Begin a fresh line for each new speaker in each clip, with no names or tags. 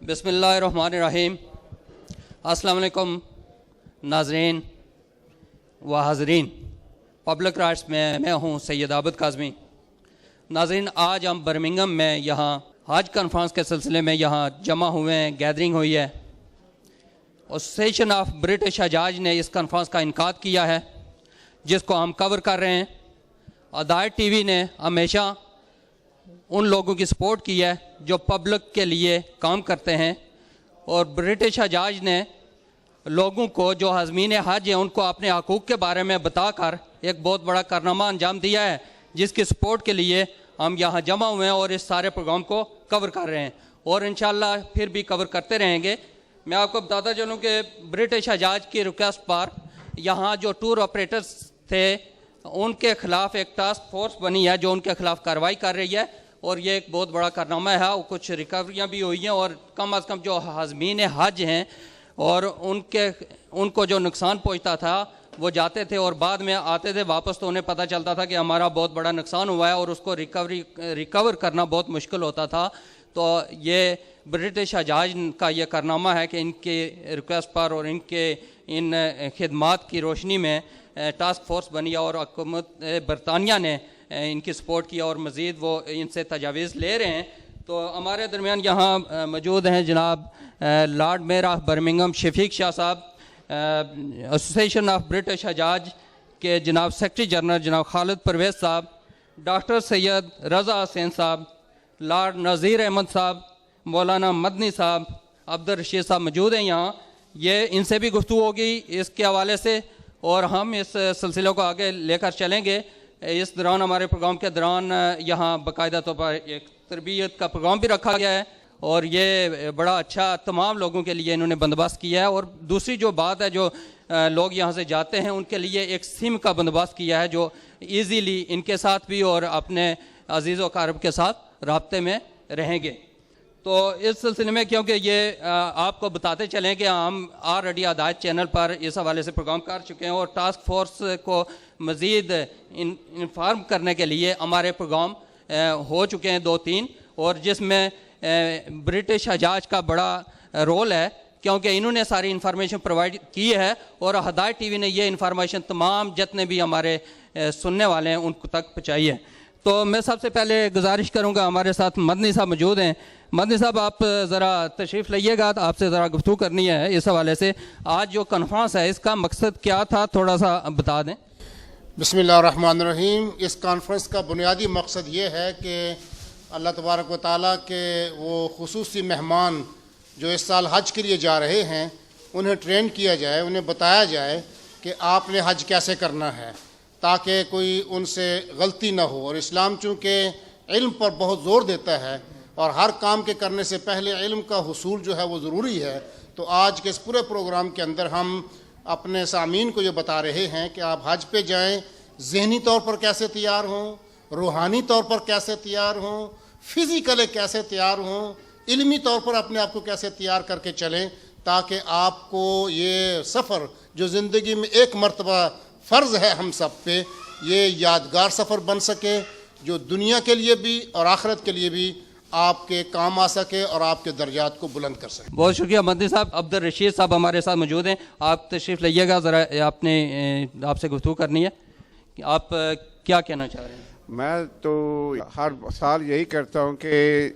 بسم اللہ الرحمن الرحیم۔ السلام علیکم ناظرین و حاضرین۔ پبلک رائٹس میں ہوں سید عابد کاظمی۔ ناظرین، آج ہم برمنگھم میں یہاں حج کانفرنس کے سلسلے میں یہاں جمع ہوئے ہیں، گیدرنگ ہوئی ہے۔ ایسوسیشن آف برٹش حجاج نے اس کانفرنس کا انعقاد کیا ہے جس کو ہم کور کر رہے ہیں۔ ہدایت ٹی وی نے ہمیشہ ان لوگوں کی سپورٹ کی ہے جو پبلک کے لیے کام کرتے ہیں، اور برٹش حجاج نے لوگوں کو جو حاضمین حج ہیں ان کو اپنے حقوق کے بارے میں بتا کر ایک بہت بڑا کارنامہ انجام دیا ہے، جس کی سپورٹ کے لیے ہم یہاں جمع ہوئے ہیں اور اس سارے پروگرام کو کور کر رہے ہیں، اور انشاءاللہ پھر بھی کور کرتے رہیں گے۔ میں آپ کو بتاتا چلوں کہ برٹش حجاج کی ریکویسٹ پر یہاں جو ٹور آپریٹرز تھے ان کے خلاف ایک ٹاسک فورس بنی ہے جو ان کے خلاف کارروائی کر رہی ہے، اور یہ ایک بہت بڑا کارنامہ ہے۔ کچھ ریکوریاں بھی ہوئی ہیں، اور کم از کم جو حاضمین حج ہیں اور ان کو جو نقصان پہنچتا تھا وہ جاتے تھے اور بعد میں آتے تھے واپس، تو انہیں پتہ چلتا تھا کہ ہمارا بہت بڑا نقصان ہوا ہے اور اس کو ریکور کرنا بہت مشکل ہوتا تھا۔ تو یہ برٹش حجاج کا یہ کارنامہ ہے کہ ان کے ریکویسٹ پر اور ان خدمات کی روشنی میں ٹاسک فورس بنی اور حکومت برطانیہ نے ان کی سپورٹ کیا، اور مزید وہ ان سے تجاویز لے رہے ہیں۔ تو ہمارے درمیان یہاں موجود ہیں جناب لارڈ میئر آف برمنگھم شفیق شاہ صاحب، ایسوسیشن آف برٹش حجاج کے جناب سیکرٹری جنرل جناب خالد پرویز صاحب، ڈاکٹر سید رضا حسین صاحب، لارڈ نذیر احمد صاحب، مولانا مدنی صاحب، عبدالرشید صاحب موجود ہیں یہاں۔ یہ ان سے بھی گفتگو ہوگی اس کے حوالے سے، اور ہم اس سلسلے کو آگے لے کر چلیں گے۔ اس دوران ہمارے پروگرام کے دوران یہاں باقاعدہ طور پر ایک تربیت کا پروگرام بھی رکھا گیا ہے، اور یہ بڑا اچھا تمام لوگوں کے لیے انہوں نے بندوبست کیا ہے۔ اور دوسری جو بات ہے، جو لوگ یہاں سے جاتے ہیں ان کے لیے ایک سم کا بندوبست کیا ہے جو ایزیلی ان کے ساتھ بھی اور اپنے عزیز و اقارب کے ساتھ رابطے میں رہیں گے۔ تو اس سلسلے میں کیونکہ یہ آپ کو بتاتے چلیں کہ ہم آلریڈی ہدایت چینل پر اس حوالے سے پروگرام کر چکے ہیں، اور ٹاسک فورس کو مزید انفارم کرنے کے لیے ہمارے پروگرام ہو چکے ہیں 2-3، اور جس میں برٹش حجاج کا بڑا رول ہے کیونکہ انہوں نے ساری انفارمیشن پرووائڈ کی ہے، اور ہدایت ٹی وی نے یہ انفارمیشن تمام جتنے بھی ہمارے سننے والے ہیں ان تک پہنچائی ہے۔ تو میں سب سے پہلے گزارش کروں گا، ہمارے ساتھ مدنی صاحب موجود ہیں۔ مدنی صاحب، آپ ذرا تشریف لائیے گا، آپ سے ذرا گفتگو کرنی ہے اس حوالے سے۔ آج جو کانفرنس ہے اس کا مقصد کیا تھا، تھوڑا سا بتا دیں۔
بسم اللہ الرحمن الرحیم۔ اس کانفرنس کا بنیادی مقصد یہ ہے کہ اللہ تبارک و تعالیٰ کے وہ خصوصی مہمان جو اس سال حج کے لیے جا رہے ہیں انہیں ٹرین کیا جائے، انہیں بتایا جائے کہ آپ نے حج کیسے کرنا ہے، تاکہ کوئی ان سے غلطی نہ ہو۔ اور اسلام چونکہ علم پر بہت زور دیتا ہے اور ہر کام کے کرنے سے پہلے علم کا حصول جو ہے وہ ضروری ہے، تو آج کے اس پورے پروگرام کے اندر ہم اپنے سامعین کو یہ بتا رہے ہیں کہ آپ حج پہ جائیں، ذہنی طور پر کیسے تیار ہوں، روحانی طور پر کیسے تیار ہوں، فزیکلی کیسے تیار ہوں، علمی طور پر اپنے آپ کو کیسے تیار کر کے چلیں، تاکہ آپ کو یہ سفر جو زندگی میں ایک مرتبہ فرض ہے ہم سب پہ، یہ یادگار سفر بن سکے جو دنیا کے لیے بھی اور آخرت کے لیے بھی آپ کے کام آ سکے اور آپ کے درجات کو بلند کر سکے۔
بہت شکریہ مدنی صاحب۔ عبدالرشید صاحب ہمارے ساتھ موجود ہیں، آپ تشریف لائیے گا، ذرا آپ سے گفتگو کرنی ہے۔ آپ کیا کہنا چاہ رہے ہیں؟
میں تو ہر سال یہی کرتا ہوں کہ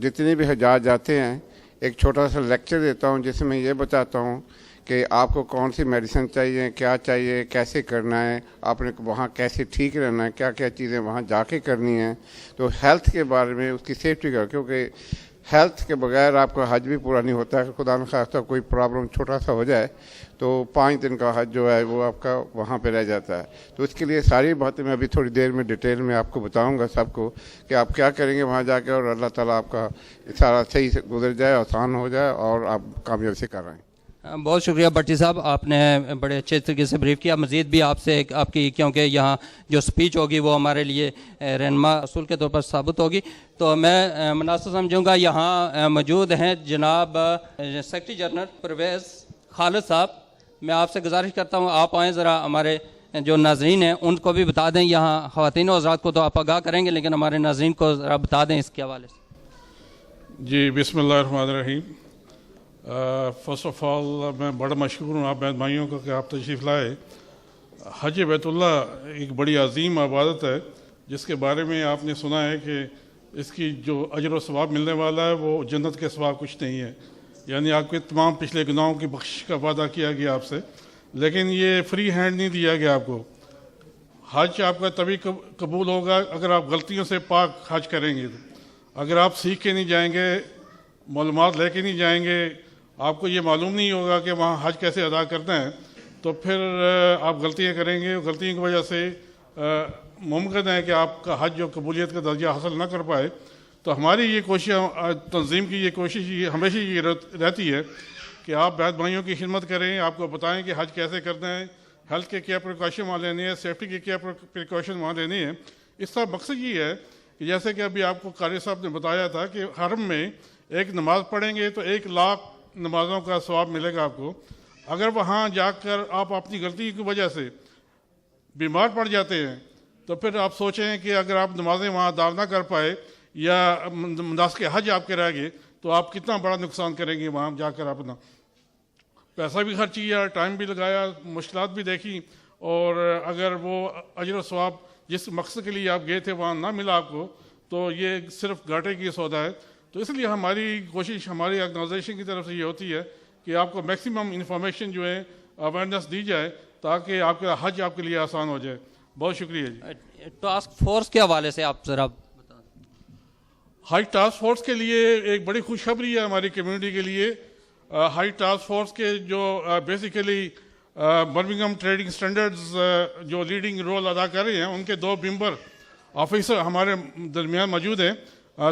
جتنے بھی حجاج جاتے ہیں ایک چھوٹا سا لیکچر دیتا ہوں جس میں یہ بتاتا ہوں کہ آپ کو کون سی میڈیسن چاہیے، کیا چاہیے، کیسے کرنا ہے، آپ نے وہاں کیسے ٹھیک رہنا ہے، کیا کیا چیزیں وہاں جا کے کرنی ہیں۔ تو ہیلتھ کے بارے میں، اس کی سیفٹی کا، کیونکہ ہیلتھ کے بغیر آپ کا حج بھی پورا نہیں ہوتا ہے۔ خدا نخواستہ کوئی پرابلم چھوٹا سا ہو جائے تو 5 دن کا حج جو ہے وہ آپ کا وہاں پہ رہ جاتا ہے۔ تو اس کے لیے ساری باتیں میں ابھی تھوڑی دیر میں ڈیٹیل میں آپ کو بتاؤں گا سب کو کہ آپ کیا کریں گے وہاں جا کے، اور اللہ تعالیٰ آپ کا سارا صحیح سے گزر جائے، آسان ہو جائے اور آپ کامیابی سے کر رہے ہیں۔
بہت شکریہ بٹی صاحب، آپ نے بڑے اچھے طریقے سے بریف کیا۔ مزید بھی آپ سے آپ کی، کیونکہ یہاں جو سپیچ ہوگی وہ ہمارے لیے رہنما اصول کے طور پر ثابت ہوگی، تو میں مناسب سمجھوں گا یہاں موجود ہیں جناب سیکرٹری جنرل پرویز خالد صاحب۔ میں آپ سے گزارش کرتا ہوں آپ آئیں، ذرا ہمارے جو ناظرین ہیں ان کو بھی بتا دیں۔ یہاں خواتین و حضرات کو تو آپ آگاہ کریں گے، لیکن ہمارے ناظرین کو ذرا بتا دیں اس کے حوالے سے۔
جی، بسم اللہ الرحمن الرحیم۔ فرسٹ آف آل میں بڑا مشکور ہوں آپ بہن بھائیوں کو کہ آپ تشریف لائے. حج بیت اللہ ایک بڑی عظیم عبادت ہے جس کے بارے میں آپ نے سنا ہے کہ اس کی جو اجر و ثواب ملنے والا ہے وہ جنت کے سوا کچھ نہیں ہے. یعنی آپ کے تمام پچھلے گناہوں کی بخشش کا وعدہ کیا گیا آپ سے, لیکن یہ فری ہینڈ نہیں دیا گیا آپ کو. حج آپ کا تبھی قبول ہوگا اگر آپ غلطیوں سے پاک حج کریں گے. اگر آپ سیکھ کے نہیں جائیں گے, معلومات لے کے نہیں جائیں گے, آپ کو یہ معلوم نہیں ہوگا کہ وہاں حج کیسے ادا کرنا ہے, تو پھر آپ غلطیاں کریں گے. غلطیوں کی وجہ سے ممکن ہے کہ آپ کا حج جو قبولیت کا درجہ حاصل نہ کر پائے. تو ہماری یہ کوشش, تنظیم کی یہ کوشش ہمیشہ یہ رہتی ہے کہ آپ بہن بھائیوں کی خدمت کریں, آپ کو بتائیں کہ حج کیسے کرنا ہے, ہیلتھ کے کیا پریکاشن وہاں لینے ہیں, سیفٹی کے کیا پریکاشن وہاں لینے ہیں. اس کا مقصد یہ ہے کہ جیسے کہ ابھی آپ کو قاری صاحب نے بتایا تھا کہ حرم میں ایک نماز پڑھیں گے تو 1,00,000 نمازوں کا ثواب ملے گا آپ کو. اگر وہاں جا کر آپ اپنی غلطی کی وجہ سے بیمار پڑ جاتے ہیں تو پھر آپ سوچیں کہ اگر آپ نمازیں وہاں ادا نہ کر پائے یا مناسک حج آپ کے رہ گئے تو آپ کتنا بڑا نقصان کریں گے. وہاں جا کر اپنا پیسہ بھی خرچ کیا, ٹائم بھی لگایا, مشکلات بھی دیکھی, اور اگر وہ اجر و ثواب جس مقصد کے لیے آپ گئے تھے وہاں نہ ملا آپ کو تو یہ صرف گھاٹے کی سودا ہے. تو اس لیے ہماری کوشش ہماری آرگنائزیشن کی طرف سے یہ ہوتی ہے کہ آپ کو میکسیمم انفارمیشن جو ہے اویئرنیس دی جائے تاکہ آپ کا حج آپ کے لیے آسان ہو جائے. بہت شکریہ جی.
ٹاسک فورس کے حوالے سے آپ ذرا بتا دیں.
حج ٹاسک فورس کے لیے ایک بڑی خوشخبری ہے ہماری کمیونٹی کے لیے. حج ٹاسک فورس کے جو بیسیکلی برمنگھم ٹریڈنگ سٹینڈرڈز جو لیڈنگ رول ادا کر رہے ہیں, ان کے 2 ممبر آفیسر ہمارے درمیان موجود ہیں.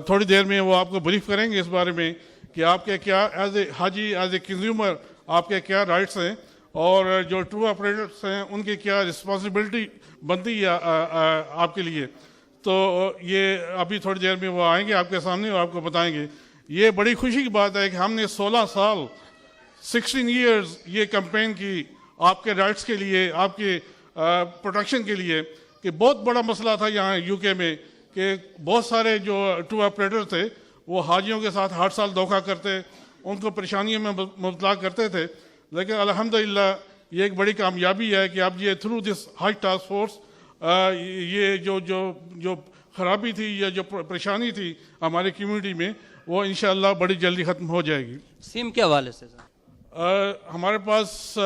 تھوڑی دیر میں وہ آپ کو بریف کریں گے اس بارے میں کہ آپ کے کیا as a Haji, as a consumer آپ کے کیا رائٹس ہیں, اور جو ٹور آپریٹرس ہیں ان کی کیا رسپانسبلٹی بنتی ہے آپ کے لیے. تو یہ ابھی تھوڑی دیر میں وہ آئیں گے آپ کے سامنے اور آپ کو بتائیں گے. یہ بڑی خوشی کی بات ہے کہ ہم نے 16 سال 16 ایئرز یہ کمپین کی آپ کے رائٹس کے لیے, آپ کے پروٹیکشن کے لیے. کہ بہت بڑا مسئلہ تھا یہاں یو کے میں کہ بہت سارے جو ٹور آپریٹر تھے وہ حاجیوں کے ساتھ ہر سال دھوکہ کرتے, ان کو پریشانیوں میں مبتلا کرتے تھے. لیکن الحمدللہ یہ ایک بڑی کامیابی ہے کہ اب یہ through this Hajj task force یہ جو خرابی تھی یا جو پریشانی تھی ہماری کمیونٹی میں وہ انشاءاللہ بڑی جلدی ختم ہو جائے گی.
سم کے حوالے سے
ہمارے پاس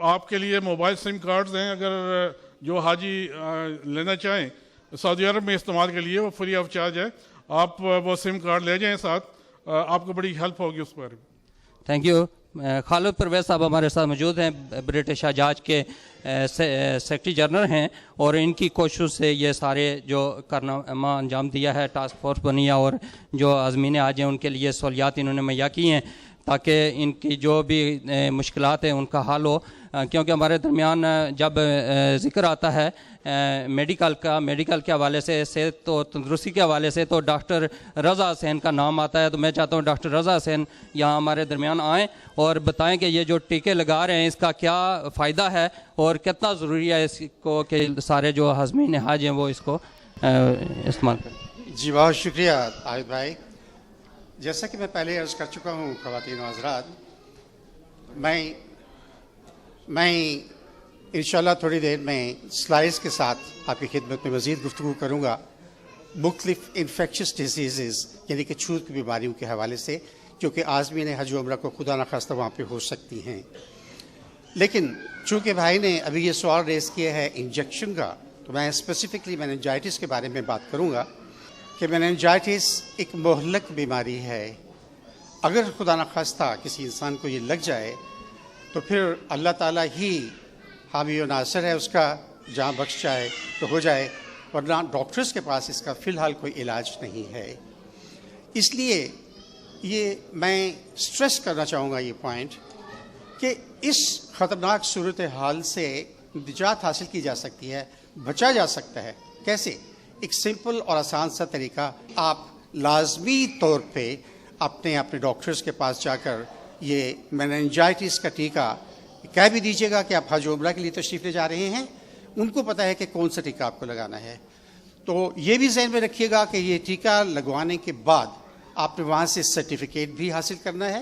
آپ کے لیے موبائل سم کارڈز ہیں. اگر جو حاجی لینا چاہیں سعودی عرب میں استعمال کے لیے وہ فری آف چارج ہے. آپ وہ سم کارڈ لے جائیں ساتھ, آپ کو بڑی ہیلپ ہوگی اس بارے میں.
Thank you. خالد پرویز صاحب ہمارے ساتھ موجود ہیں, برٹش حجاج کے سیکرٹری جنرل ہیں, اور ان کی کوشش سے یہ سارے جو کارنامہ انجام دیا ہے, ٹاسک فورس بنی ہے, اور جو عازمین حج ہیں ان کے لیے سہولیات انہوں نے مہیا کی ہیں تاکہ ان کی جو بھی مشکلات ہیں ان کا حل ہو. کیونکہ ہمارے درمیان جب ذکر آتا ہے میڈیکل کے حوالے سے, صحت و تندرستی کے حوالے سے, تو ڈاکٹر رضا حسین کا نام آتا ہے. تو میں چاہتا ہوں ڈاکٹر رضا حسین یہاں ہمارے درمیان آئیں اور بتائیں کہ یہ جو ٹیکے لگا رہے ہیں اس کا کیا فائدہ ہے اور کتنا ضروری ہے اس کو کہ سارے جو عازمین حج ہیں وہ اس کو استعمال کریں.
جی بہت شکریہ عابد بھائی. جیسا کہ میں پہلے عرض کر چکا ہوں خواتین و حضرات, میں انشاءاللہ تھوڑی دیر میں سلائڈز کے ساتھ آپ کی خدمت میں مزید گفتگو کروں گا مختلف انفیکشس ڈیزیزز یعنی کہ چھوت کی بیماریوں کے حوالے سے, جو کہ عازمین حج و عمرہ کو خدا نخواستہ وہاں پہ ہو سکتی ہیں. لیکن چونکہ بھائی نے ابھی یہ سوال ریز کیا ہے انجیکشن کا, تو میں اسپیسیفکلی میننجائٹس کے بارے میں بات کروں گا کہ میننجائٹس ایک مہلک بیماری ہے. اگر خدا نخواستہ کسی انسان کو یہ لگ جائے تو پھر اللہ تعالیٰ ہی حامی و ناصر ہے, اس کا جان بخش جائے تو ہو جائے, ورنہ ڈاکٹرز کے پاس اس کا فی الحال کوئی علاج نہیں ہے. اس لیے یہ میں سٹریس کرنا چاہوں گا یہ پوائنٹ کہ اس خطرناک صورتحال سے نجات حاصل کی جا سکتی ہے, بچا جا سکتا ہے. کیسے؟ ایک سمپل اور آسان سا طریقہ, آپ لازمی طور پہ اپنے ڈاکٹرز کے پاس جا کر یہ میننجائٹس کا ٹیکہ کہہ بھی دیجیے گا کہ آپ حج و عمرہ کے لیے تشریف لے جا رہے ہیں, ان کو پتہ ہے کہ کون سا ٹیکہ آپ کو لگانا ہے. تو یہ بھی ذہن میں رکھیے گا کہ یہ ٹیکہ لگوانے کے بعد آپ نے وہاں سے سرٹیفکیٹ بھی حاصل کرنا ہے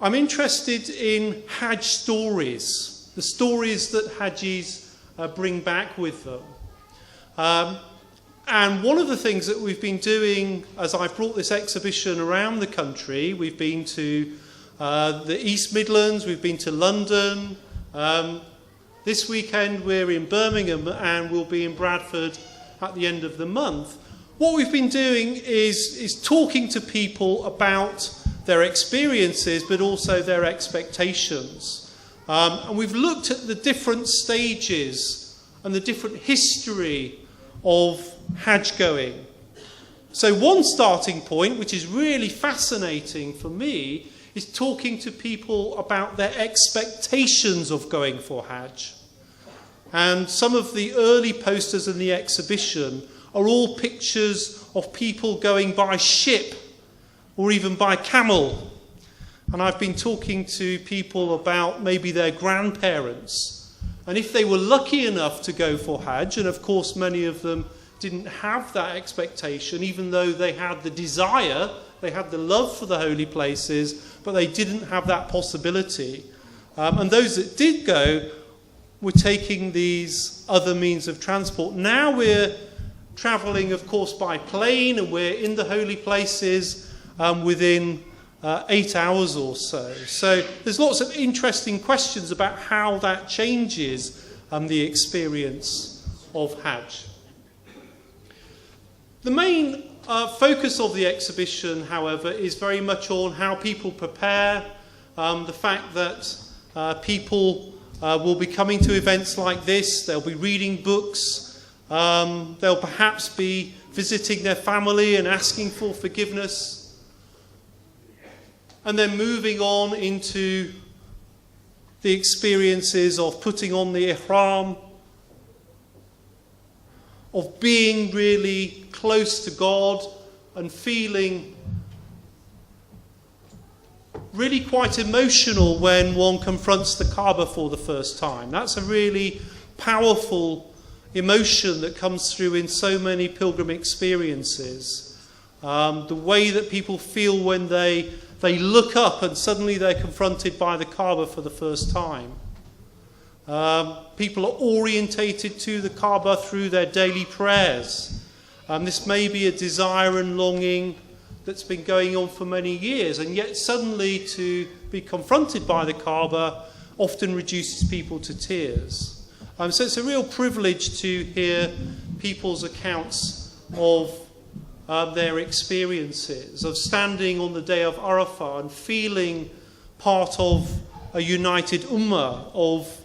I'm interested in Hajj stories, the stories that Hajjis bring back with them. And one of the things that we've been doing as I've brought this exhibition around the country, we've been to the East Midlands, we've been to London. This weekend we're in Birmingham and we'll be in Bradford at the end of the month. What we've been doing is talking to people about their experiences but also their expectations. And we've looked at the different stages and the different history of Hajj going. So one starting point, which is really fascinating for me, is talking to people about their expectations of going for Hajj. And some of the early posters in the exhibition are all pictures of people going by ship or even by camel. And I've been talking to people about maybe their grandparents. And if they were lucky enough to go for Hajj, and of course many of them didn't have that expectation, even though they had the desire, they had the love for the holy places, but they didn't have that possibility. And those that did go were taking these other means of transport. Now we're travelling, of course, by plane, and we're in the holy places within 8 hours or so. So there's lots of interesting questions about how that changes the experience of Hajj. The main focus of the exhibition, however, is very much on how people prepare, the fact that people will be coming to events like this, they'll be reading books, they'll perhaps be visiting their family and asking for forgiveness, and then moving on into the experiences of putting on the ihram, of being really close to God and feeling really quite emotional when one confronts the Kaaba for the first time. That's a really powerful emotion that comes through in so many pilgrim experiences. The way that people feel when they look up and suddenly they're confronted by the Kaaba for the first time. People are orientated to the Kaaba through their daily prayers. This may be a desire and longing that's been going on for many years, and yet suddenly to be confronted by the Kaaba often reduces people to tears. So it's a real privilege to hear people's accounts of their experiences of standing on the day of Arafah and feeling part of a united ummah, of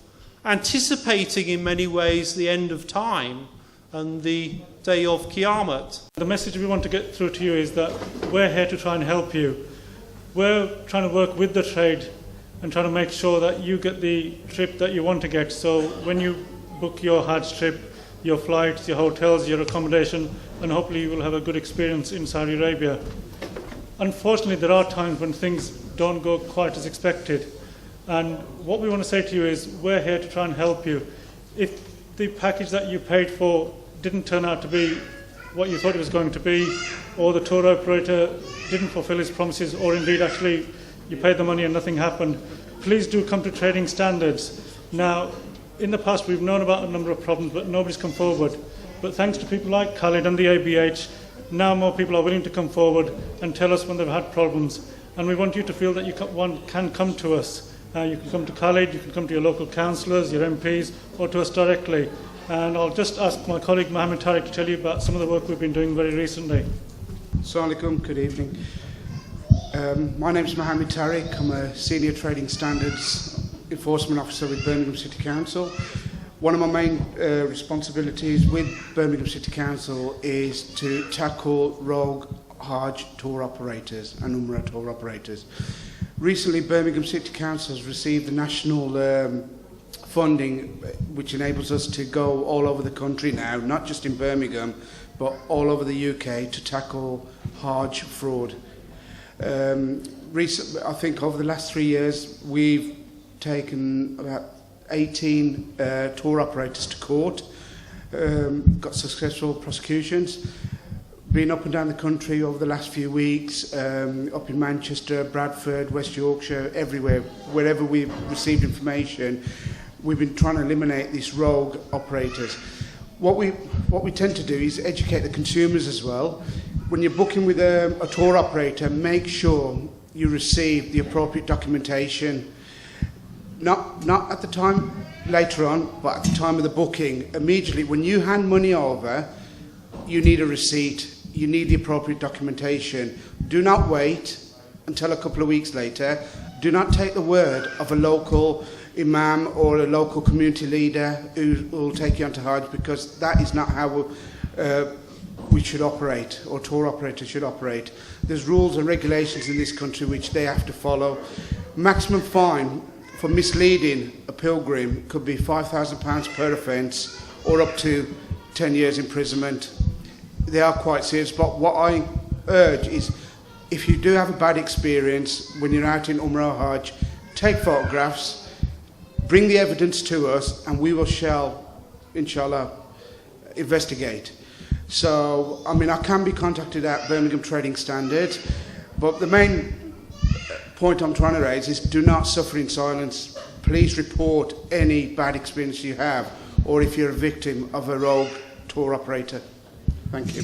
anticipating in many ways the end of time and the day of Qiyamah.
The message we want to get through to you is that we're here to try and help you. We're trying to work with the trade and trying to make sure that you get the trip that you want to get. So when you book your Hajj trip, your flights, your hotels, your accommodation, and hopefully you will have a good experience in Saudi Arabia. Unfortunately, there are times when things don't go quite as expected. And what we want to say to you is we're here to try and help you. If the package that you paid for didn't turn out to be what you thought it was going to be, or the tour operator didn't fulfill his promises, or indeed actually you paid the money and nothing happened, please do come to Trading Standards. Now, in the past we've known about a number of problems, but nobody's come forward. But thanks to people like Khalid and the ABID, now more people are willing to come forward and tell us when they've had problems. And we want you to feel that you can come to us. You can come to Khalid, you can come to your local councillors, your MPs, or to us directly. And I'll just ask my colleague Mohammed Tariq to tell you about some of the work we've been doing very recently.
Assalamu alaikum, good evening. My name is Mohammed Tariq. I'm a Senior Trading Standards Enforcement Officer with Birmingham City Council. One of my main responsibilities with Birmingham City Council is to tackle rogue Hajj tour operators and Umrah tour operators. Recently, Birmingham City Council has received the national funding which enables us to go all over the country now, not just in Birmingham, but all over the UK to tackle Hajj fraud. Recently, I think over the last 3 years, we've taken about 18 tour operators to court, got successful prosecutions. Been up and down the country over the last few weeks, up in Manchester, Bradford, West Yorkshire, everywhere, wherever we've received information, we've been trying to eliminate these rogue operators. What we tend to do is educate the consumers as well. When you're booking with a tour operator, make sure you receive the appropriate documentation, not at the time later on, but at the time of the booking. Immediately, when you hand money over, you need a receipt. You need the appropriate documentation. Do not wait until a couple of weeks later. Do not take the word of a local imam or a local community leader who will take you onto Hajj, because that is not how we should operate, or tour operators should operate. There's rules and regulations in this country which they have to follow. Maximum fine for misleading a pilgrim could be £5,000 per offence, or up to 10 years imprisonment. They are quite serious, but what I urge is, if you do have a bad experience when you're out in Umrah or Hajj, take photographs, bring the evidence to us, and we shall, inshallah, investigate. So, I mean, I can be contacted at Birmingham Trading Standards, but the main point I'm trying to raise is do not suffer in silence. Please report any bad experience you have, or if you're a victim of a rogue tour operator. Thank you.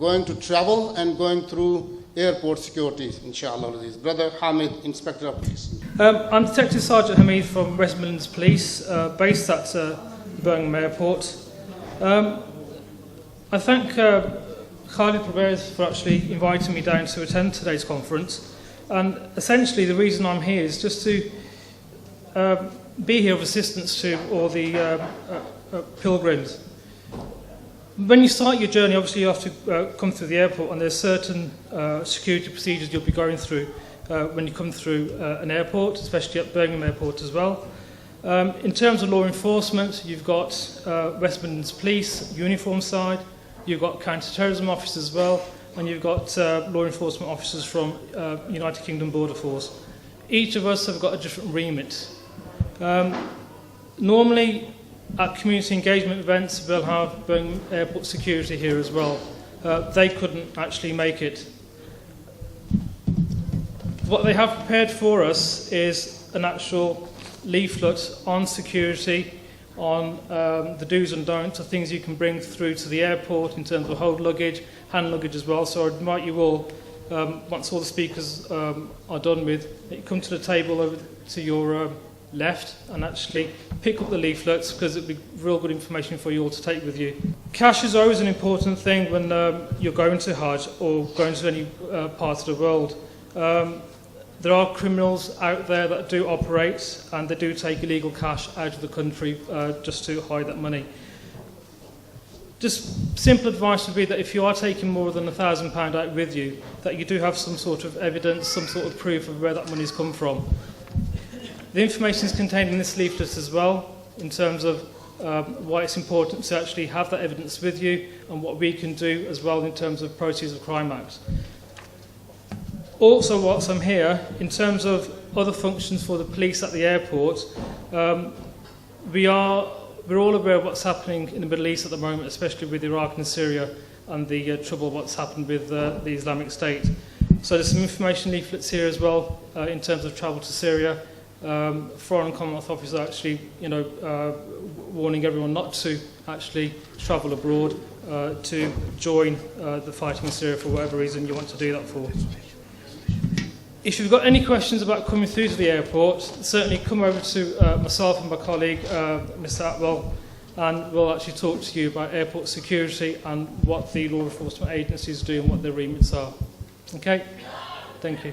going to travel and going through airport security, inshallah. Brother Hamid, Inspector of Police.
I'm Detective Sergeant Hamid from West Midlands Police, based at Birmingham Airport. I thank Khalid Pervez for actually inviting me down to attend today's conference. And essentially the reason I'm here is just to be here of assistance to all the pilgrims. When you start your journey, obviously you have to come through the airport, and there's certain security procedures you'll be going through when you come through an airport, especially at Birmingham Airport as well. In terms of law enforcement, you've got West Midlands Police, uniform side, you've got counter-terrorism officers as well, and you've got law enforcement officers from United Kingdom Border Force. Each of us have got a different remit. Normally, at community engagement events, we'll have Birmingham Airport security here as well. They couldn't actually make it. What they have prepared for us is an actual leaflet on security, on the do's and don'ts of things you can bring through to the airport in terms of hold luggage, hand luggage as well. So I'd invite you all, once all the speakers are done with, that you come to the table over to your left and actually pick up the leaflets, because it'll be real good information for you all to take with you. Cash is always an important thing when you're going to Hajj or going to any part of the world. There are criminals out there that do operate, and they do take illegal cash out of the country just to hide that money. Just simple advice would be that if you are taking more than £1,000 out with you, that you do have some sort of evidence, some sort of proof of where that money's come from. The information is contained in this leaflet as well, in terms of why it's important to actually have that evidence with you, and what we can do as well in terms of Proceeds of Crime Act. Also, whilst I'm here, in terms of other functions for the police at the airport, we're all aware of what's happening in the Middle East at the moment, especially with Iraq and Syria, and the trouble what's happened with the Islamic State. So there's some information leaflets here as well in terms of travel to Syria. Foreign Commonwealth Office are actually, warning everyone not to actually travel abroad to join the fighting in Syria for whatever reason you want to do that for. If you've got any questions about coming through to the airport, certainly come over to myself and my colleague, Mr. Atwell, and we'll actually talk to you about airport security and what the law enforcement agencies do and what their remits are. Okay? Thank you.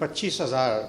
25,000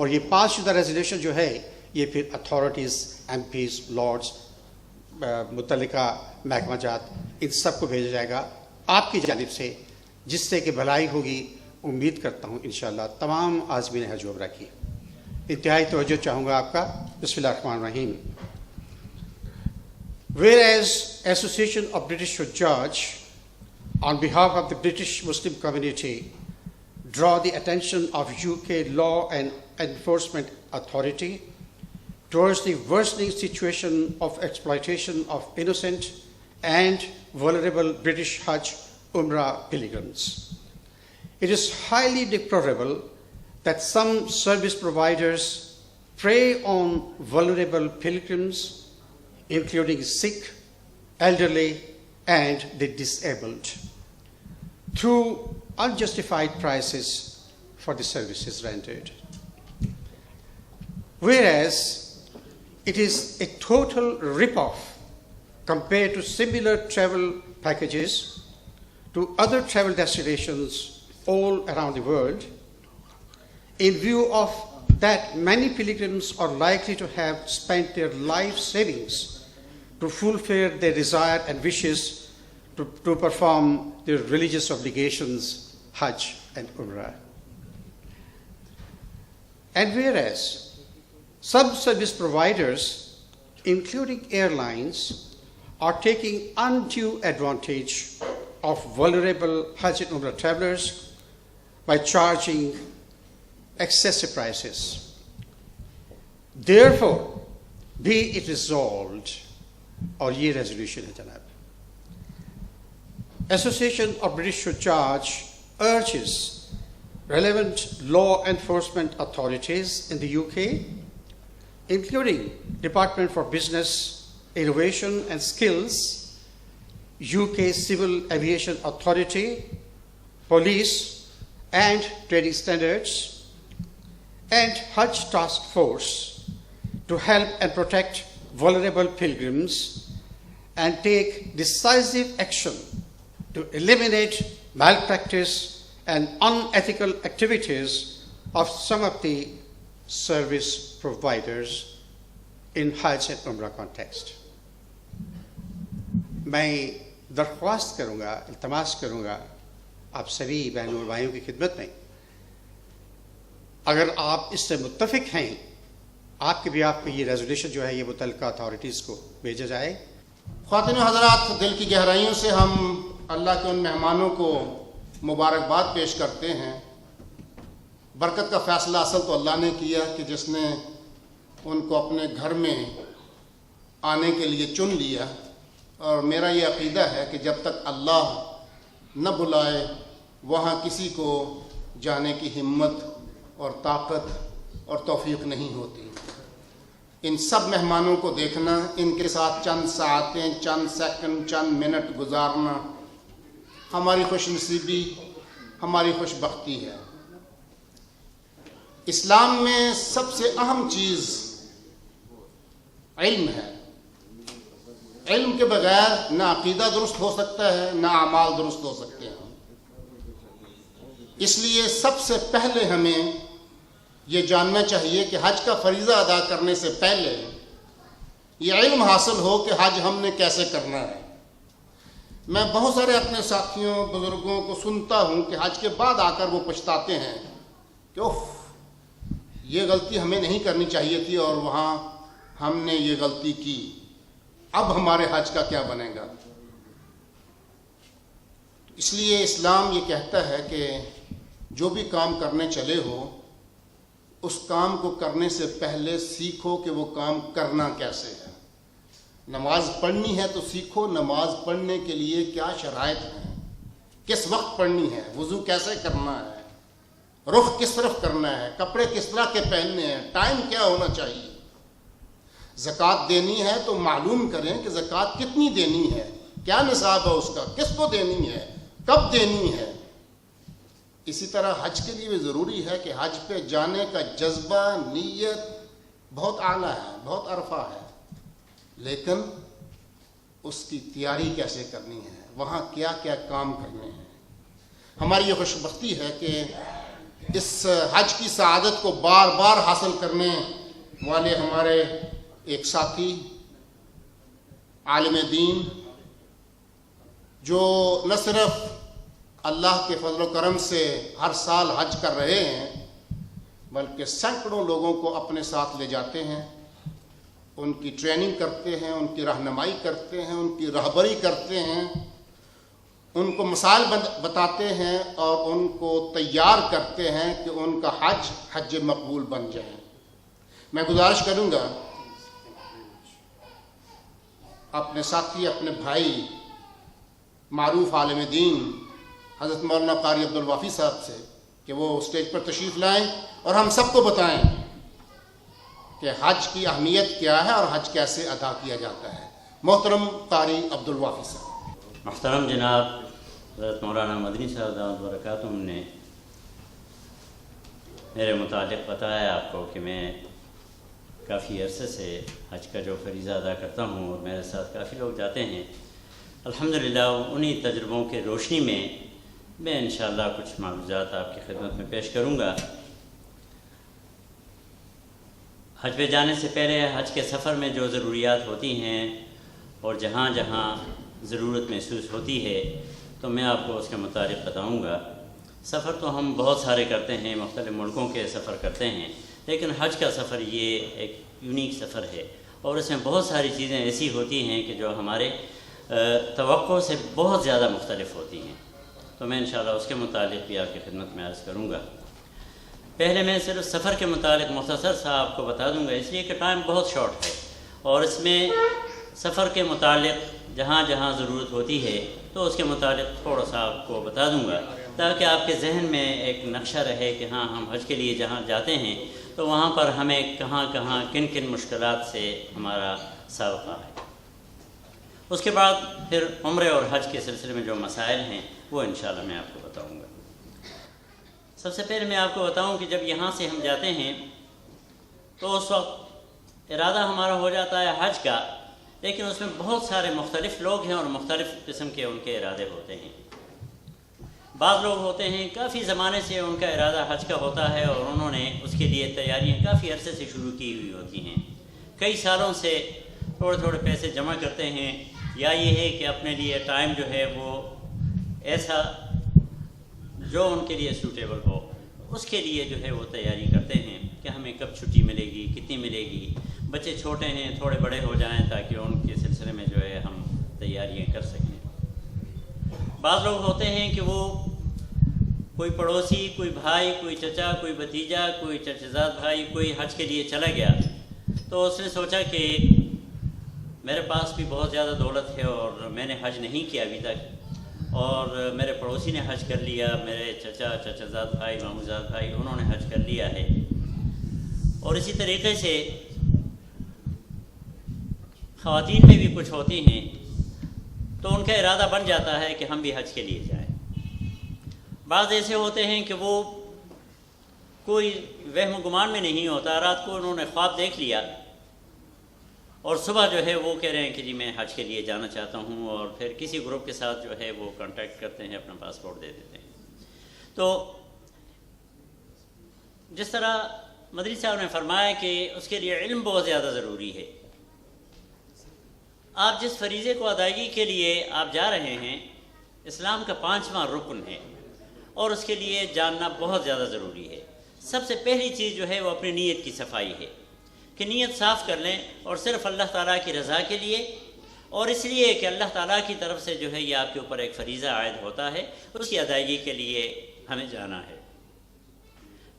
اور یہ پاس شدہ resolution جو ہے یہ پھر authorities, M Ps, Lords, متعلقہ محکمہ جات ان سب کو بھیجا جائے گا آپ کی جانب سے، جس سے کہ بھلائی ہوگی. امید کرتا ہوں انشاءاللہ تمام عازمین حج و عمرہ کی. انتہائی توجہ چاہوں گا آپ کا. بسم اللہ الرحمن الرحیم. Whereas Association of British Hajj on behalf of the British Muslim community draw the attention of UK law and enforcement authority towards the worsening situation of exploitation of innocent and vulnerable British Hajj Umrah pilgrims. It is highly deplorable that some service providers prey on vulnerable pilgrims, including sick, elderly, and the disabled, through unjustified prices for the services rendered. Whereas it is a total rip-off compared to similar travel packages to other travel destinations all around the world, in view of that many pilgrims are likely to have spent their life savings to fulfill their desire and wishes to perform their religious obligations, Hajj and Umrah. And whereas some service providers, including airlines, are taking undue advantage of vulnerable Hajj and Umrah travelers by charging excessive prices. Therefore, be it resolved, اور یہ resolution ہے جناب. Association of British Hajj urges relevant law enforcement authorities in the UK, including Department for Business, Innovation and Skills, UK Civil Aviation Authority, Police and Trading Standards, and Hajj Task Force to help and protect vulnerable pilgrims and take decisive action to eliminate malpractice and unethical activities of some of the service providers in Hajj and Umrah context. میں درخواست کروں گا، التماس کروں گا آپ سبھی بہنوں اور بھائیوں کی خدمت میں، اگر آپ اس سے متفق ہیں آپ کے بھی آپ پہ یہ ریزولوشن جو ہے یہ متعلقہ اتھارٹیز کو بھیجا جائے.
خواتین و حضرات، دل کی گہرائیوں سے ہم اللہ کے ان مہمانوں کو مبارکباد پیش کرتے ہیں. برکت کا فیصلہ اصل تو اللہ نے کیا کہ جس نے ان کو اپنے گھر میں آنے کے لیے چن لیا، اور میرا یہ عقیدہ ہے کہ جب تک اللہ نہ بلائے وہاں کسی کو جانے کی ہمت اور طاقت اور توفیق نہیں ہوتی. ان سب مہمانوں کو دیکھنا، ان کے ساتھ چند ساعتیں، چند سیکنڈ، چند منٹ گزارنا ہماری خوش نصیبی، ہماری خوش بختی ہے. اسلام میں سب سے اہم چیز علم ہے. علم کے بغیر نہ عقیدہ درست ہو سکتا ہے، نہ اعمال درست ہو سکتے ہیں. اس لیے سب سے پہلے ہمیں یہ جاننا چاہیے کہ حج کا فریضہ ادا کرنے سے پہلے یہ علم حاصل ہو کہ حج ہم نے کیسے کرنا ہے. میں بہت سارے اپنے ساتھیوں، بزرگوں کو سنتا ہوں کہ حج کے بعد آ کر وہ پچھتاتے ہیں کہ اوف، یہ غلطی ہمیں نہیں کرنی چاہیے تھی اور وہاں ہم نے یہ غلطی کی، اب ہمارے حج کا کیا بنے گا. اس لیے اسلام یہ کہتا ہے کہ جو بھی کام کرنے چلے ہو اس کام کو کرنے سے پہلے سیکھو کہ وہ کام کرنا کیسے ہے. نماز پڑھنی ہے تو سیکھو نماز پڑھنے کے لیے کیا شرائط ہیں، کس وقت پڑھنی ہے، وضو کیسے کرنا ہے، رخ کس طرف کرنا ہے، کپڑے کس طرح کے پہننے ہیں، ٹائم کیا ہونا چاہیے. زکوٰۃ دینی ہے تو معلوم کریں کہ زکوٰۃ کتنی دینی ہے، کیا نصاب ہے اس کا، کس کو دینی ہے، کب دینی ہے. اسی طرح حج کے لیے بھی ضروری ہے کہ حج پہ جانے کا جذبہ، نیت بہت اعلیٰ ہے، بہت عرفہ ہے، لیکن اس کی تیاری کیسے کرنی ہے، وہاں کیا کیا کام کرنے ہیں. ہماری یہ خوش بختی ہے کہ اس حج کی سعادت کو بار بار حاصل کرنے والے ہمارے ایک ساتھی عالم دین جو نہ صرف اللہ کے فضل و کرم سے ہر سال حج کر رہے ہیں بلکہ سینکڑوں لوگوں کو اپنے ساتھ لے جاتے ہیں، ان کی ٹریننگ کرتے ہیں، ان کی رہنمائی کرتے ہیں، ان کی رہبری کرتے ہیں، ان کو مسائل بتاتے ہیں اور ان کو تیار کرتے ہیں کہ ان کا حج مقبول بن جائے۔ میں گزارش کروں گا اپنے ساتھی، اپنے بھائی معروف عالم دین حضرت مولانا قاری عبدالوافی صاحب سے کہ وہ اسٹیج پر تشریف لائیں اور ہم سب کو بتائیں کہ حج کی اہمیت کیا ہے اور حج کیسے ادا کیا جاتا ہے۔ محترم قاری عبدالوافی صاحب۔
محترم جناب حضرت مولانا مدنی صاحب دامت برکاتہم نے میرے متعلق بتایا آپ کو کہ میں کافی عرصے سے حج کا جو فریضہ ادا کرتا ہوں اور میرے ساتھ کافی لوگ جاتے ہیں۔ الحمدللہ انہی تجربوں کے روشنی میں میں انشاءاللہ کچھ معلومات آپ کی خدمت میں پیش کروں گا۔ حج پہ جانے سے پہلے حج کے سفر میں جو ضروریات ہوتی ہیں اور جہاں جہاں ضرورت محسوس ہوتی ہے تو میں آپ کو اس کے متعلق بتاؤں گا۔ سفر تو ہم بہت سارے کرتے ہیں، مختلف ملکوں کے سفر کرتے ہیں، لیکن حج کا سفر یہ ایک یونیک سفر ہے اور اس میں بہت ساری چیزیں ایسی ہوتی ہیں کہ جو ہمارے توقع سے بہت زیادہ مختلف ہوتی ہیں، تو میں انشاءاللہ اس کے متعلق بھی آپ کی خدمت میں عرض کروں گا۔ پہلے میں صرف سفر کے متعلق مختصر سا آپ کو بتا دوں گا، اس لیے کہ ٹائم بہت شارٹ ہے اور اس میں سفر کے متعلق جہاں جہاں ضرورت ہوتی ہے تو اس کے متعلق تھوڑا سا آپ کو بتا دوں گا تاکہ آپ کے ذہن میں ایک نقشہ رہے کہ ہاں ہم حج کے لیے جہاں جاتے ہیں تو وہاں پر ہمیں کہاں کہاں کن کن مشکلات سے ہمارا سابقہ ہے۔ اس کے بعد پھر عمرے اور حج کے سلسلے میں جو مسائل ہیں وہ انشاءاللہ میں آپ کو بتاؤں گا۔ سب سے پہلے میں آپ کو بتاؤں کہ جب یہاں سے ہم جاتے ہیں تو اس وقت ارادہ ہمارا ہو جاتا ہے حج کا، لیکن اس میں بہت سارے مختلف لوگ ہیں اور مختلف قسم کے ان کے ارادے ہوتے ہیں۔ بعض لوگ ہوتے ہیں کافی زمانے سے ان کا ارادہ حج کا ہوتا ہے اور انہوں نے اس کے لیے تیاریاں کافی عرصے سے شروع کی ہوئی ہوتی ہیں، کئی سالوں سے تھوڑے تھوڑے پیسے جمع کرتے ہیں، یا یہ ہے کہ اپنے لیے ٹائم جو ہے وہ ایسا جو ان کے لیے سوٹیبل ہو اس کے لیے جو ہے وہ تیاری کرتے ہیں کہ ہمیں کب چھٹی ملے گی، کتنی ملے گی، بچے چھوٹے ہیں تھوڑے بڑے ہو جائیں تاکہ ان کے سلسلے میں جو ہے ہم تیاریاں کر سکیں۔ بعض لوگ ہوتے ہیں کہ وہ کوئی پڑوسی، کوئی بھائی، کوئی چچا، کوئی بھتیجا، کوئی چچزاد بھائی کوئی حج کے لیے چلا گیا تو اس نے سوچا کہ میرے پاس بھی بہت زیادہ دولت ہے اور میں نے حج نہیں کیا ابھی تک، اور میرے پڑوسی نے حج کر لیا، میرے چچا، چچزاد بھائی، ماموزاد بھائی انہوں نے حج کر لیا ہے، اور اسی طریقے سے خواتین میں بھی کچھ ہوتی ہیں تو ان کا ارادہ بن جاتا ہے کہ ہم بھی حج کے لیے جائیں۔ بعض ایسے ہوتے ہیں کہ وہ کوئی وہم و گمان میں نہیں ہوتا، رات کو انہوں نے خواب دیکھ لیا اور صبح جو ہے وہ کہہ رہے ہیں کہ جی میں حج کے لیے جانا چاہتا ہوں، اور پھر کسی گروپ کے ساتھ جو ہے وہ کانٹیکٹ کرتے ہیں، اپنا پاسپورٹ دے دیتے ہیں۔ تو جس طرح مدنی صاحب نے فرمایا کہ اس کے لیے علم بہت زیادہ ضروری ہے۔ آپ جس فریضے کو ادائیگی کے لیے آپ جا رہے ہیں اسلام کا 5واں رکن ہے اور اس کے لیے جاننا بہت زیادہ ضروری ہے۔ سب سے پہلی چیز جو ہے وہ اپنی نیت کی صفائی ہے کہ نیت صاف کر لیں اور صرف اللہ تعالیٰ کی رضا کے لیے، اور اس لیے کہ اللہ تعالیٰ کی طرف سے جو ہے یہ آپ کے اوپر ایک فریضہ عائد ہوتا ہے، اس کی ادائیگی کے لیے ہمیں جانا ہے۔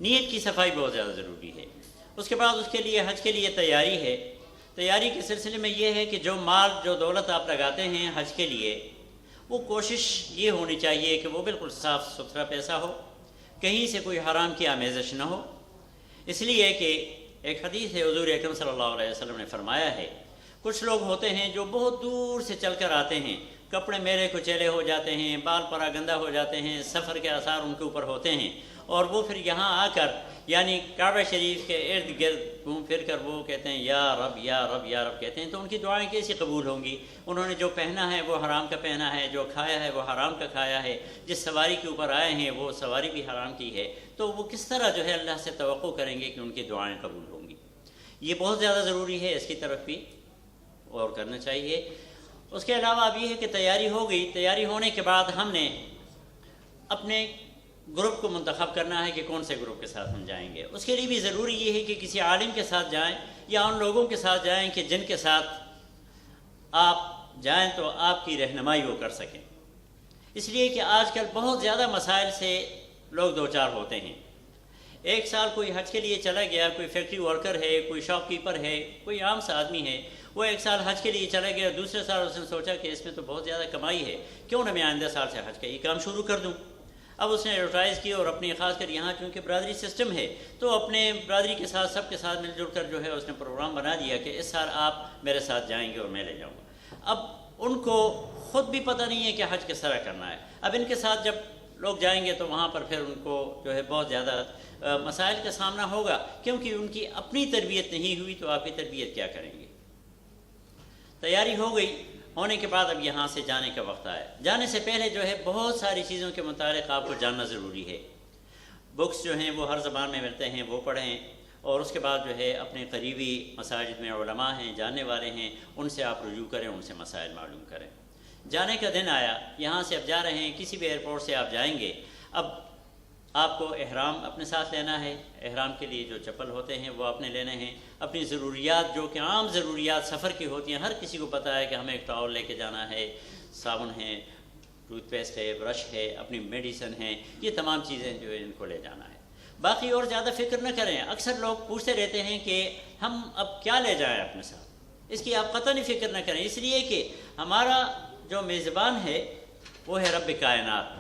نیت کی صفائی بہت زیادہ ضروری ہے۔ اس کے بعد اس کے لیے حج کے لیے تیاری ہے۔ تیاری کے سلسلے میں یہ ہے کہ جو مال، جو دولت آپ لگاتے ہیں حج کے لیے، وہ کوشش یہ ہونی چاہیے کہ وہ بالکل صاف ستھرا پیسہ ہو، کہیں سے کوئی حرام کی آمیزش نہ ہو، اس لیے کہ ایک حدیث ہے حضور اکرم صلی اللہ علیہ وسلم نے فرمایا ہے کچھ لوگ ہوتے ہیں جو بہت دور سے چل کر آتے ہیں، کپڑے میلے کچیلے ہو جاتے ہیں، بال پرا گندہ ہو جاتے ہیں، سفر کے آثار ان کے اوپر ہوتے ہیں، اور وہ پھر یہاں آ کر یعنی کعبہ شریف کے ارد گرد گھوم پھر کر وہ کہتے ہیں یا رب یا رب یا رب کہتے ہیں، تو ان کی دعائیں کیسی قبول ہوں گی؟ انہوں نے جو پہنا ہے وہ حرام کا پہنا ہے، جو کھایا ہے وہ حرام کا کھایا ہے، جس سواری کے اوپر آئے ہیں وہ سواری بھی حرام کی ہے، تو وہ کس طرح جو ہے اللہ سے توقع کریں گے کہ ان کی دعائیں قبول ہوں گی؟ یہ بہت زیادہ ضروری ہے، اس کی طرف بھی غور کرنا چاہیے۔ اس کے علاوہ اب یہ ہے کہ تیاری ہو گئی، تیاری ہونے کے بعد ہم نے اپنے گروپ کو منتخب کرنا ہے کہ کون سے گروپ کے ساتھ ہم جائیں گے۔ اس کے لیے بھی ضروری یہ ہے کہ کسی عالم کے ساتھ جائیں یا ان لوگوں کے ساتھ جائیں کہ جن کے ساتھ آپ جائیں تو آپ کی رہنمائی وہ کر سکیں، اس لیے کہ آج کل بہت زیادہ مسائل سے لوگ دوچار ہوتے ہیں۔ ایک سال کوئی حج کے لیے چلا گیا، کوئی فیکٹری ورکر ہے، کوئی شاپ کیپر ہے، کوئی عام سا آدمی ہے، وہ ایک سال حج کے لیے چلا گیا، دوسرے سال اس نے سوچا کہ اس میں تو بہت زیادہ کمائی ہے، کیوں نہ میں آئندہ سال سے حج کا یہ کام شروع کر دوں۔ اب اس نے ایڈورٹائز کی اور اپنی خاص کر یہاں چونکہ برادری سسٹم ہے تو اپنے برادری کے ساتھ سب کے ساتھ مل جل کر جو ہے اس نے پروگرام بنا دیا کہ اس سال آپ میرے ساتھ جائیں گے اور میں لے جاؤں گا۔ اب ان کو خود بھی پتہ نہیں ہے کہ حج کس طرح کرنا ہے۔ اب ان کے ساتھ جب لوگ جائیں گے تو وہاں پر پھر ان کو جو ہے بہت زیادہ مسائل کا سامنا ہوگا، کیونکہ ان کی اپنی تربیت نہیں ہوئی تو آپ کی تربیت کیا کریں گے؟ تیاری ہو گئی، ہونے کے بعد اب یہاں سے جانے کا وقت آیا۔ جانے سے پہلے جو ہے بہت ساری چیزوں کے متعلق آپ کو جاننا ضروری ہے۔ بکس جو ہیں وہ ہر زبان میں ملتے ہیں، وہ پڑھیں، اور اس کے بعد جو ہے اپنے قریبی مساجد میں علماء ہیں، جاننے والے ہیں، ان سے آپ رجوع کریں، ان سے مسائل معلوم کریں۔ جانے کا دن آیا، یہاں سے اب جا رہے ہیں، کسی بھی ایئرپورٹ سے آپ جائیں گے، اب آپ کو احرام اپنے ساتھ لینا ہے، احرام کے لیے جو چپل ہوتے ہیں وہ آپ نے لینے ہیں، اپنی ضروریات جو کہ عام ضروریات سفر کی ہوتی ہیں، ہر کسی کو پتہ ہے کہ ہمیں ایک ٹاول لے کے جانا ہے، صابن ہے، ٹوتھ پیسٹ ہے، برش ہے، اپنی میڈیسن ہے، یہ تمام چیزیں جو ہے ان کو لے جانا ہے۔ باقی اور زیادہ فکر نہ کریں۔ اکثر لوگ پوچھتے رہتے ہیں کہ ہم اب کیا لے جائیں اپنے ساتھ، اس کی آپ قطعاً فکر نہ کریں، اس لیے کہ ہمارا جو میزبان ہے وہ ہے رب کائنات۔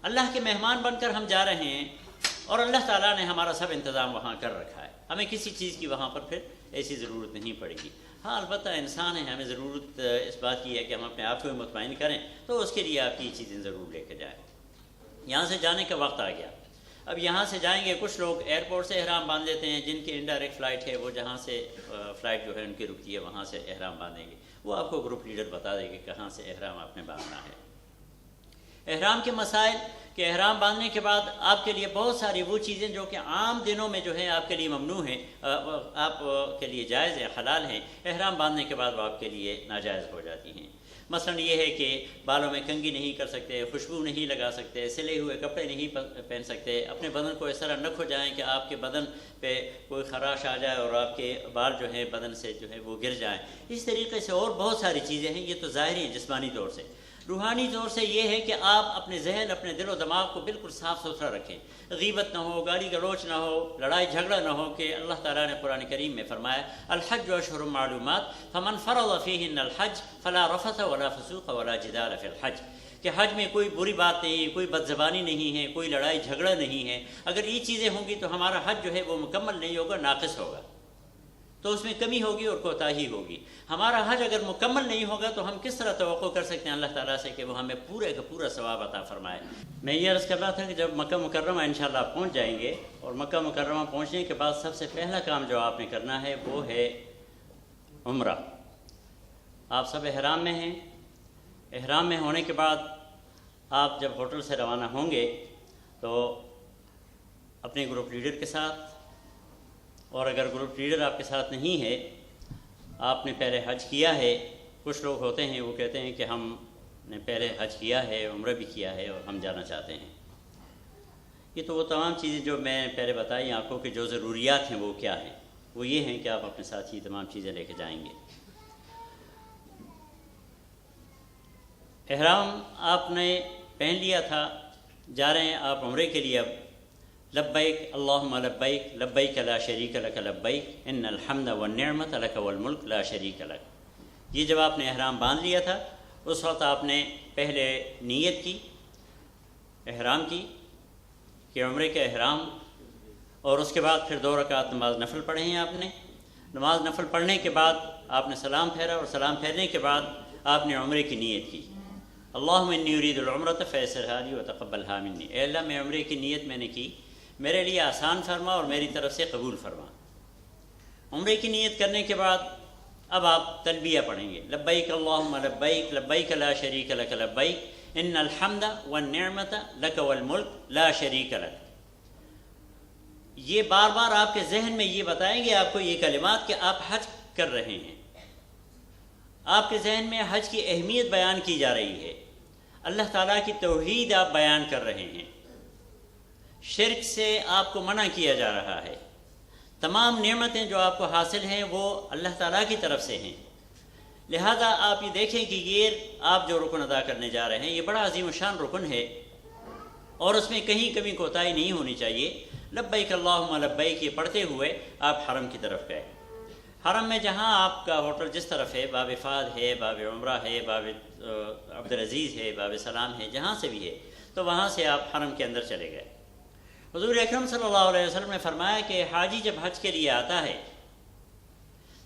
اللہ کے مہمان بن کر ہم جا رہے ہیں اور اللہ تعالیٰ نے ہمارا سب انتظام وہاں کر رکھا ہے، ہمیں کسی چیز کی وہاں پر پھر ایسی ضرورت نہیں پڑے گی۔ ہاں البتہ انسان ہے، ہمیں ضرورت اس بات کی ہے کہ ہم اپنے آپ کو مطمئن کریں، تو اس کے لیے آپ کی چیزیں ضرور لے کے جائیں۔ یہاں سے جانے کا وقت آ گیا، اب یہاں سے جائیں گے۔ کچھ لوگ ایئرپورٹ سے احرام باندھ لیتے ہیں، جن کی انڈائریکٹ فلائٹ ہے وہ جہاں سے فلائٹ جو ہے ان کی رکتی ہے وہاں سے احرام باندھیں گے، وہ آپ کو گروپ لیڈر بتا دے گا کہاں سے احرام آپ نے باندھنا ہے۔ احرام کے مسائل کہ احرام باندھنے کے بعد آپ کے لیے بہت ساری وہ چیزیں جو کہ عام دنوں میں جو ہے آپ کے لیے ممنوع ہیں، آپ کے لیے جائز ہیں، حلال ہیں، احرام باندھنے کے بعد وہ آپ کے لیے ناجائز ہو جاتی ہیں۔ مثلا یہ ہے کہ بالوں میں کنگھی نہیں کر سکتے، خوشبو نہیں لگا سکتے، سلے ہوئے کپڑے نہیں پہن سکتے، اپنے بدن کو اس طرح نہ کھجائیں کہ آپ کے بدن پہ کوئی خراش آ جائے اور آپ کے بال جو ہے بدن سے جو ہے وہ گر جائیں۔ اس طریقے سے اور بہت ساری چیزیں ہیں، یہ تو ظاہری جسمانی طور سے۔ روحانی طور سے یہ ہے کہ آپ اپنے ذہن، اپنے دل و دماغ کو بالکل صاف ستھرا رکھیں، غیبت نہ ہو، گالی گلوچ نہ ہو، لڑائی جھگڑا نہ ہو، کہ اللہ تعالیٰ نے قرآن کریم میں فرمایا الحج اشہر معلومات فمن فرض فیہن الحج فلا رفث ولا فسوق ولا جدال فی الحج، کہ حج میں کوئی بری بات نہیں، کوئی بد زبانی نہیں ہے، کوئی لڑائی جھگڑا نہیں ہے۔ اگر یہ چیزیں ہوں گی تو ہمارا حج جو ہے وہ مکمل نہیں ہوگا، ناقص ہوگا، تو اس میں کمی ہوگی اور کوتاہی ہوگی۔ ہمارا حج اگر مکمل نہیں ہوگا تو ہم کس طرح توقع کر سکتے ہیں اللہ تعالیٰ سے کہ وہ ہمیں پورے کا پورا ثواب عطا فرمائے۔ میں یہ عرض کر رہا تھا کہ جب مکہ مکرمہ انشاءاللہ آپ پہنچ جائیں گے، اور مکہ مکرمہ پہنچنے کے بعد سب سے پہلا کام جو آپ نے کرنا ہے وہ ہے عمرہ۔ آپ سب احرام میں ہیں، احرام میں ہونے کے بعد آپ جب ہوٹل سے روانہ ہوں گے تو اپنے گروپ لیڈر کے ساتھ، اور اگر گروپ لیڈر آپ کے ساتھ نہیں ہے، آپ نے پہلے حج کیا ہے، کچھ لوگ ہوتے ہیں وہ کہتے ہیں کہ ہم نے پہلے حج کیا ہے، عمرہ بھی کیا ہے اور ہم جانا چاہتے ہیں۔ یہ تو وہ تمام چیزیں جو میں پہلے بتائی آپ کو کہ جو ضروریات ہیں وہ کیا ہیں، وہ یہ ہیں کہ آپ اپنے ساتھ یہ تمام چیزیں لے کے جائیں گے۔ احرام آپ نے پہن لیا تھا، جا رہے ہیں آپ عمرے کے لیے۔ اب لبیک اللہم لبیک لبیک لا شریک لک لبیک ان الحمد والنعمت لک والملک لا شریک لک۔ یہ جب آپ نے احرام باندھ لیا تھا اس وقت آپ نے پہلے نیت کی، احرام کی کہ عمرے کے احرام، اور اس کے بعد پھر 2 رکعت نماز نفل پڑھے ہیں آپ نے۔ نماز نفل پڑھنے کے بعد آپ نے سلام پھیرا، اور سلام پھیرنے کے بعد آپ نے عمرے کی نیت کی۔ اللہم انی ارید العمرۃ فیسرھا لی وتقبلھا منی، اے اللہ میں عمرے کی نیت میں نے کی، میرے لیے آسان فرما اور میری طرف سے قبول فرما۔ عمرے کی نیت کرنے کے بعد اب آپ تلبیہ پڑھیں گے، لبیک اللہم لبیک لبیک لا شریک لک لبیک ان الحمد والنعمت لک والملک لا شریک لک۔ یہ بار بار آپ کے ذہن میں یہ بتائیں گے آپ کو یہ کلمات کہ آپ حج کر رہے ہیں، آپ کے ذہن میں حج کی اہمیت بیان کی جا رہی ہے، اللہ تعالیٰ کی توحید آپ بیان کر رہے ہیں، شرک سے آپ کو منع کیا جا رہا ہے، تمام نعمتیں جو آپ کو حاصل ہیں وہ اللہ تعالیٰ کی طرف سے ہیں۔ لہذا آپ یہ دیکھیں کہ یہ آپ جو رکن ادا کرنے جا رہے ہیں یہ بڑا عظیم الشان رکن ہے اور اس میں کہیں کمی کوتاہی نہیں ہونی چاہیے۔ لبیک اللہم لبیک یہ پڑھتے ہوئے آپ حرم کی طرف گئے۔ حرم میں جہاں آپ کا ہوٹل جس طرف ہے، باب فہد ہے، باب عمرہ ہے، باب عبدالعزیز ہے، باب سلام ہے، جہاں سے بھی ہے تو وہاں سے آپ حرم کے اندر چلے گئے۔ حضور اکرم صلی اللہ علیہ وسلم نے فرمایا کہ حاجی جب حج کے لیے آتا ہے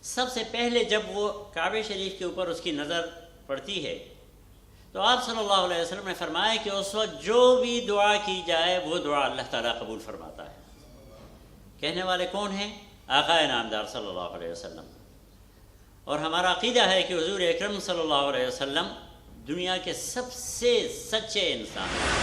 سب سے پہلے جب وہ کعبہ شریف کے اوپر اس کی نظر پڑتی ہے تو آپ صلی اللہ علیہ وسلم نے فرمایا کہ اس وقت جو بھی دعا کی جائے وہ دعا اللہ تعالیٰ قبول فرماتا ہے۔ کہنے والے کون ہیں؟ آقا نامدار صلی اللہ علیہ وسلم۔ اور ہمارا عقیدہ ہے کہ حضور اکرم صلی اللہ علیہ وسلم دنیا کے سب سے سچے انسان ہیں۔